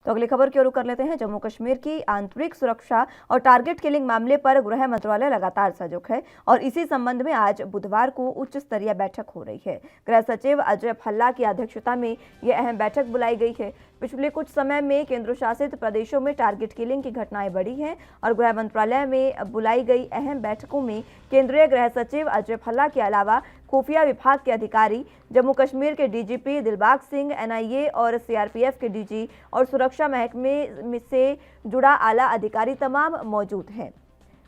तो अगली खबर की ओर कर लेते हैं। जम्मू कश्मीर की आंतरिक सुरक्षा और टारगेट किलिंग मामले पर गृह मंत्रालय लगातार सजग है और इसी संबंध में आज बुधवार को उच्च स्तरीय बैठक हो रही है। गृह सचिव अजय भल्ला की अध्यक्षता में यह अहम बैठक बुलाई गई है। पिछले कुछ समय में केंद्र शासित प्रदेशों में टारगेट किलिंग की घटनाएं बढ़ी हैं और गृह मंत्रालय में बुलाई गई अहम बैठकों में केंद्रीय गृह सचिव अजय भल्ला के अलावा खुफिया विभाग के अधिकारी, जम्मू कश्मीर के डीजीपी दिलबाग सिंह, एनआईए और सीआरपीएफ के डीजी और सुरक्षा महकमे से जुड़ा आला अधिकारी तमाम मौजूद हैं।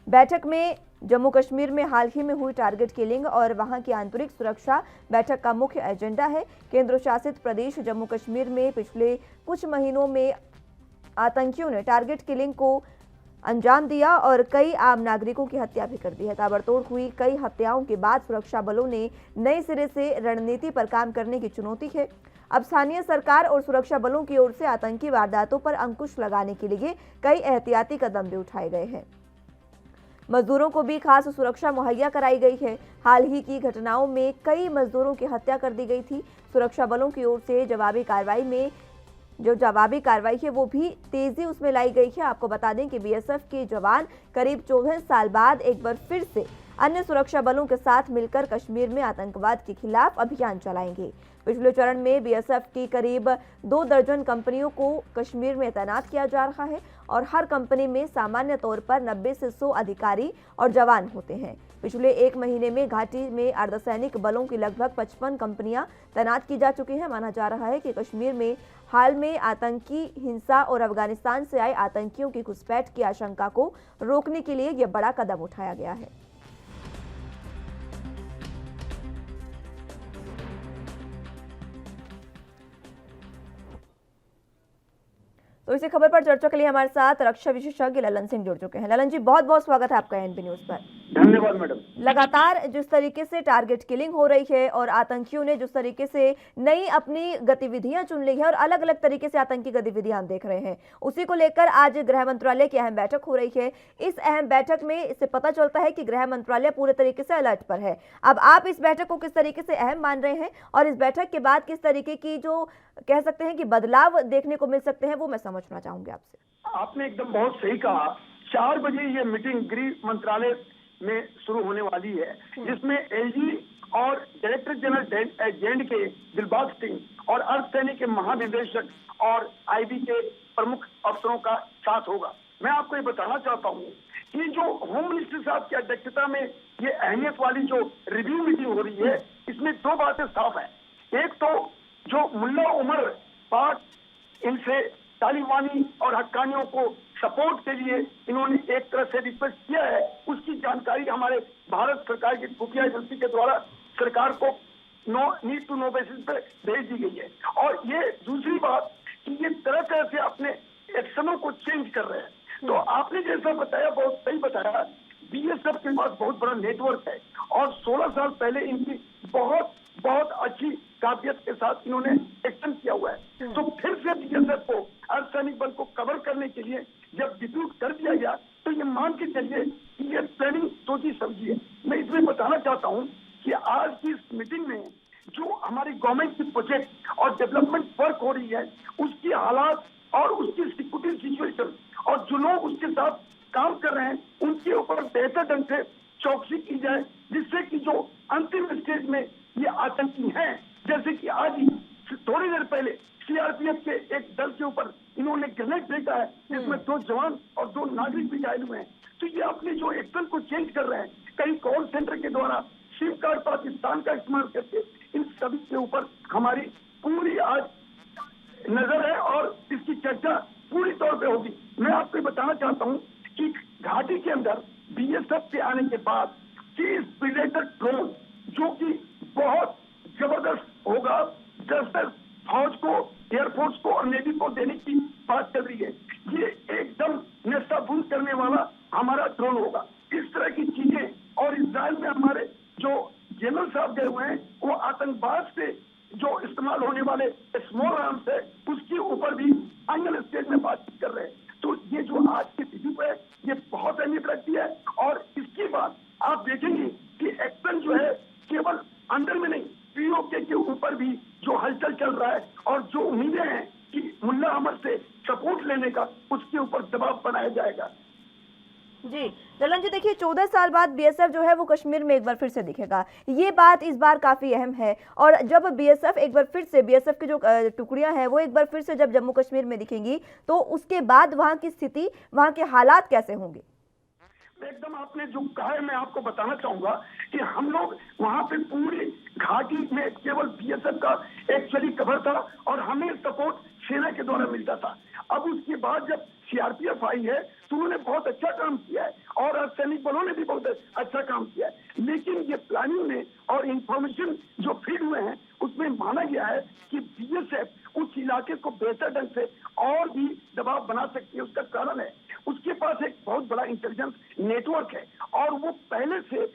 बैठक में जम्मू कश्मीर में हाल ही में हुई टारगेट किलिंग और वहां की आंतरिक सुरक्षा बैठक का मुख्य एजेंडा है। केंद्र शासित प्रदेश जम्मू कश्मीर में पिछले कुछ महीनों में आतंकियों ने टारगेट किलिंग को अंजाम दिया और कई आम नागरिकों की हत्या भी कर दी है। ताबड़तोड़ हुई कई हत्याओं के बाद सुरक्षा बलों ने नए सिरे से रणनीति पर काम करने की चुनौती है। अब स्थानीय सरकार और सुरक्षा बलों की ओर से आतंकी वारदातों पर अंकुश लगाने के लिए कई एहतियाती कदम भी उठाए गए हैं। मजदूरों को भी खास सुरक्षा मुहैया कराई गई है। हाल ही की घटनाओं में कई मजदूरों की हत्या कर दी गई थी। सुरक्षा बलों की ओर से जवाबी कार्रवाई है वो भी तेजी उसमें लाई गई है। आपको बता दें कि बीएसएफ के जवान करीब 24 साल बाद एक बार फिर से अन्य सुरक्षा बलों के साथ मिलकर कश्मीर में आतंकवाद के खिलाफ अभियान चलाएंगे। पिछले चरण में बीएसएफ की करीब 2 दर्जन कंपनियों को कश्मीर में तैनात किया जा रहा है और हर कंपनी में सामान्य तौर पर 90 से 100 अधिकारी और जवान होते हैं। पिछले 1 महीने में घाटी में अर्धसैनिक बलों की लगभग 55 कंपनियां तैनात की जा चुकी हैं। माना जा रहा है कि कश्मीर में हाल में आतंकी हिंसा और अफगानिस्तान से आए आतंकियों की घुसपैठ की आशंका को रोकने के लिए यह बड़ा कदम उठाया गया है। तो इसी खबर पर चर्चा के लिए हमारे साथ रक्षा विशेषज्ञ ललन सिंह जुड़ चुके हैं। ललन जी, बहुत बहुत स्वागत है आपका एनबी न्यूज पर। धन्यवाद मैडम। लगातार जिस तरीके से टारगेट किलिंग हो रही है और आतंकियों ने जिस तरीके से नई अपनी गतिविधियां चुन ली है और अलग अलग तरीके से आतंकी गतिविधियां हम देख रहे हैं, उसी को लेकर आज गृह मंत्रालय की अहम बैठक हो रही है। इस अहम बैठक में इससे पता चलता है कि गृह मंत्रालय पूरे तरीके से अलर्ट पर है। अब आप इस बैठक को किस तरीके से अहम मान रहे हैं और इस बैठक के बाद किस तरीके की जो कह सकते हैं कि बदलाव देखने को मिल सकते हैं, वो मैं समझना चाहूंगी आपसे। आपने एकदम बहुत सही कहा। 4 बजे ये मीटिंग गृह मंत्रालय में शुरू होने वाली है, जिसमें एलजी और डायरेक्टर जनरल एजेंट के दिलबाग सिंह और अर्धसैनिक के महानिदेशक और आईबी के प्रमुख अफसरों का साथ होगा। मैं आपको ये बताना चाहता हूँ कि जो होम मिनिस्टर साहब की अध्यक्षता में ये अहमियत वाली जो रिव्यू मीटिंग हो रही है, इसमें 2 बातें साफ है। एक तो जो मुल्ला उमर पाक इनसे तालिबानी और हक्कानियों को सपोर्ट के लिए इन्होंने एक तरह से रिक्वेस्ट किया है, उसकी जानकारी हमारे भारत सरकार की खुफिया एजेंसी के द्वारा सरकार को नीड टू नो बेसिस पर भेज दी गई है। और ये दूसरी बात कि ये तरह तरह से अपने एक्शनों को चेंज कर रहे हैं। तो आपने जैसा बताया, बहुत सही बताया, बीएसएफ के पास बहुत बड़ा नेटवर्क है और 16 साल पहले इनकी बहुत अच्छी काबिलियत के साथ इन्होंने एक्शन किया हुआ है। तो फिर से बीएसएफ को अर्धसैनिक बल को कवर करने के लिए जब डिप्यूट कर दिया गया, तो ये मान के चलिए कि ये प्लानिंग सोची समझी है। मैं इसमें बताना चाहता हूँ कि आज की इस मीटिंग में जो हमारी गवर्नमेंट की प्रोजेक्ट और डेवलपमेंट वर्क हो रही है, उसकी हालात और उसकी सिक्योरिटी सिचुएशन और जो लोग उसके साथ काम कर रहे हैं, उनके ऊपर बेहतर ढंग से चौकसी की जाए, जिससे कि जो अंतिम स्टेज में ये आतंकी हैं, जैसे कि आज ही थोड़ी देर पहले सीआरपीएफ के एक दल के ऊपर इन्होंने ग्रेनेड फेंका है, जिसमें 2 जवान और 2 नागरिक भी घायल हुए हैं। तो ये अपने जो एक्शन को चेंज कर रहे हैं, कहीं कॉल सेंटर के द्वारा सिम कार्ड पाकिस्तान का इस्तेमाल करके, इन सभी के ऊपर हमारी पूरी आज नजर है और इसकी चर्चा पूरी तौर पे होगी। मैं आपको बताना चाहता हूँ कि घाटी के अंदर बीएसएफ के आने के बाद प्रीडेटर ड्रोन जो कि बहुत जबरदस्त होगा, 10 फौज को, एयरफोर्स को और नेवी को देने की बात चल रही है। ये एकदम नेस्ताभूत करने वाला हमारा ड्रोन होगा। इस तरह की चीजें, और इजराइल में हमारे जो जनरल साहब गए हुए हैं, वो आतंकवाद से जो इस्तेमाल होने वाले स्मॉल आर्म्स है, उसके ऊपर भी फाइनल स्टेज में बातचीत कर रहे हैं। तो ये जो आज की रिव्यू है, ये बहुत अहमियत रखती है। और इसके बाद आप देखेंगे कि एक्शन जो है केवल अंदर में नहीं, पीओके के ऊपर भी जो हलचल चल रहा है और जो उम्मीदें हैं कि मुल्ला अमर से सपोर्ट लेने का उसके ऊपर दबाव बनाया जाएगा। जी ललन जी, देखिए 14 साल बाद बीएसएफ जो है वो कश्मीर में एक बार फिर से दिखेगा, ये बात इस बार काफी अहम है। और जब बीएसएफ एक बार फिर से, बीएसएफ की जो टुकड़ियां हैं वो एक बार फिर से जब जम्मू कश्मीर में दिखेंगी, तो उसके बाद वहां की स्थिति, वहां के हालात कैसे होंगे? एकदम आपने जो कहा है मैं आपको बताना चाहूंगा कि हम लोग वहां पे पूरी घाटी में केवल बीएसएफ का एक्चुअली कवर था और हमें सपोर्ट सेना के द्वारा मिलता था। अब उसके बाद जब सीआरपीएफ आई है तो उन्होंने बहुत अच्छा काम किया है और अर्धसैनिक बलों ने भी बहुत अच्छा काम किया है, लेकिन ये प्लानिंग में और इंफॉर्मेशन जो फीड हुए हैं उसमें माना गया है कि बीएसएफ उस इलाके को बेहतर ढंग से और भी दबाव बना सकती है। उसका कारण है उसके पास एक बहुत बड़ा इंटेलिजेंस नेटवर्क है और वो पहले से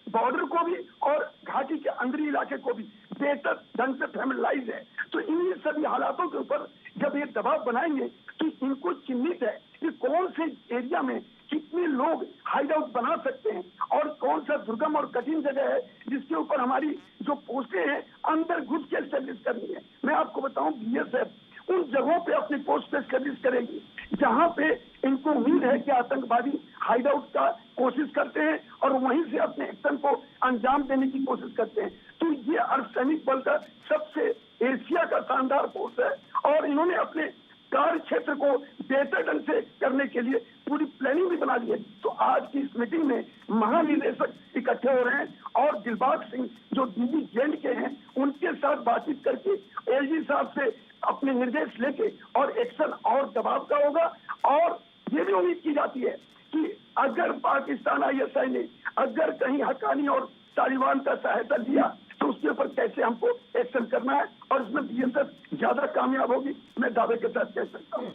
बॉर्डर को भी और घाटी के अंदरी इलाके को भी बेहतर ढंग से फैमिलाइज है। तो इन सभी हालातों के ऊपर जब ये दबाव बनाएंगे तो इनको चिन्हित है कि कौन से एरिया में कितने लोग हाइड आउट बना सकते हैं और कौन सा दुर्गम और कठिन जगह है जिसके ऊपर हमारी जो पोस्टें हैं अंदर घुस के एस्टेब्लिश करनी है। मैं आपको बताऊं बीएसएफ उन जगहों पे अपनी पोस्ट एस्टेब्लिश करेगी जहां पे इनको उम्मीद है कि आतंकवादी हाइड आउट का कोशिश करते हैं और वहीं से अपने एक्शन को अंजाम देने की कोशिश करते हैं। तो ये अर्धसैनिक बल का सबसे एशिया का शानदार फोर्स है और इन्होंने अपने कार्य क्षेत्र को बेहतर ढंग से करने के लिए पूरी प्लानिंग भी बना ली है। तो आज की इस मीटिंग में महानिदेशक इकट्ठे हो रहे हैं और दिलबाग सिंह जो डीजी जेएंड के हैं उनके साथ बातचीत करके एलजी साहब से अपने निर्देश लेके और एक्शन और दबाव का होगा। और ये भी उम्मीद की जाती है कि अगर पाकिस्तान आईएसआई ने अगर कहीं हक्कानी और तालिबान का सहायता लिया तो उसके ऊपर कैसे हमको एक्शन करना है और इसमें बीएसएफ ज्यादा कामयाब होगी, मैं दावे के साथ कह सकता हूँ।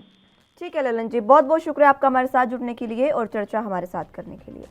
ठीक है ललन जी, बहुत बहुत शुक्रिया आपका हमारे साथ जुड़ने के लिए और चर्चा हमारे साथ करने के लिए।